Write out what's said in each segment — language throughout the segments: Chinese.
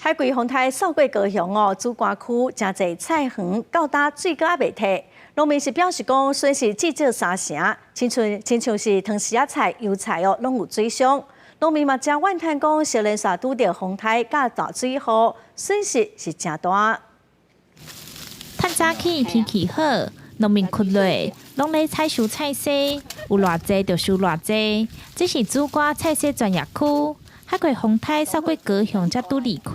海葵风台扫过高雄哦，主管区真侪菜园到达水果也未退，农民是表示讲损失至少3成，亲像是汤匙仔菜、油菜哦，拢有水伤。农民嘛真怨叹讲，小连续拄着风台甲大水雨，损失是真大。趁早起天气好，农民缺落，拢咧采收菜苋，有偌济就收偌济。这是主管菜苋专业区。海葵风台扫过高雄才拄离开，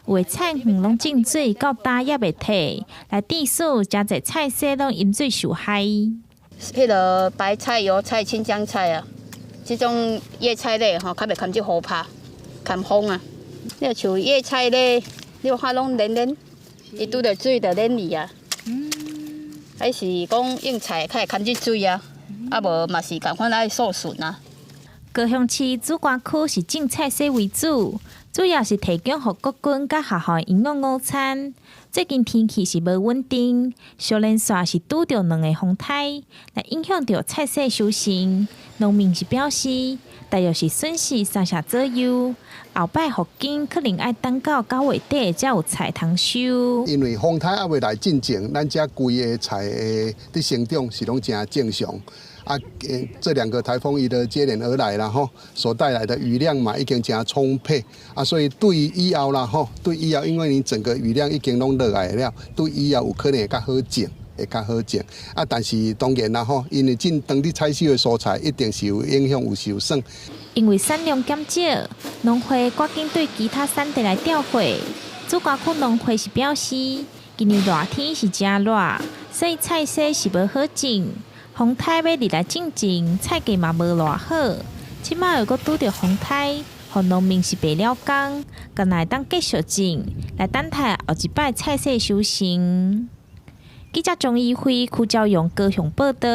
有的菜园拢进水，到大也未退。来地数真侪菜苋拢因水受害。迄个白菜、油菜、青江菜啊，这种叶菜类吼，较袂堪这雨拍、堪风啊。你像叶菜类，你有看拢黏黏，伊拄着水就黏去啊。还是讲用菜较会堪这水啊，啊无嘛是共款爱受损啊。高雄市主管区是种菜苋为主，主要是提供予国军甲学校营养午餐。最近天气是无稳定，小连续是拄着2个风台，来影响到菜苋收成。农民是表示，大约是损失3成左右。后摆福建可能要等到9月底才有菜通收。因为风台还未来进前，咱遮规个菜的生长是拢真正常。这2个台风伊接连而来啦吼，所带来的雨量嘛已经真充沛所以对于以后啦吼，对以后因为你整个雨量已经拢落来了，对以后有可能会较好种。但是当然啦吼，因为种当地采收的蔬菜一定是有影响、有受损。因为产量减少，农会赶紧对其他产地来调货。主管区农会是表示，今年热天是真热，所以菜苋是无好种。风台要入来种前，菜价嘛无偌好。即摆又搁拄着风台，互农民是白了工，敢来当继续种，来等待后一摆菜苋收成。记者钟义辉、邱兆勇高雄报道。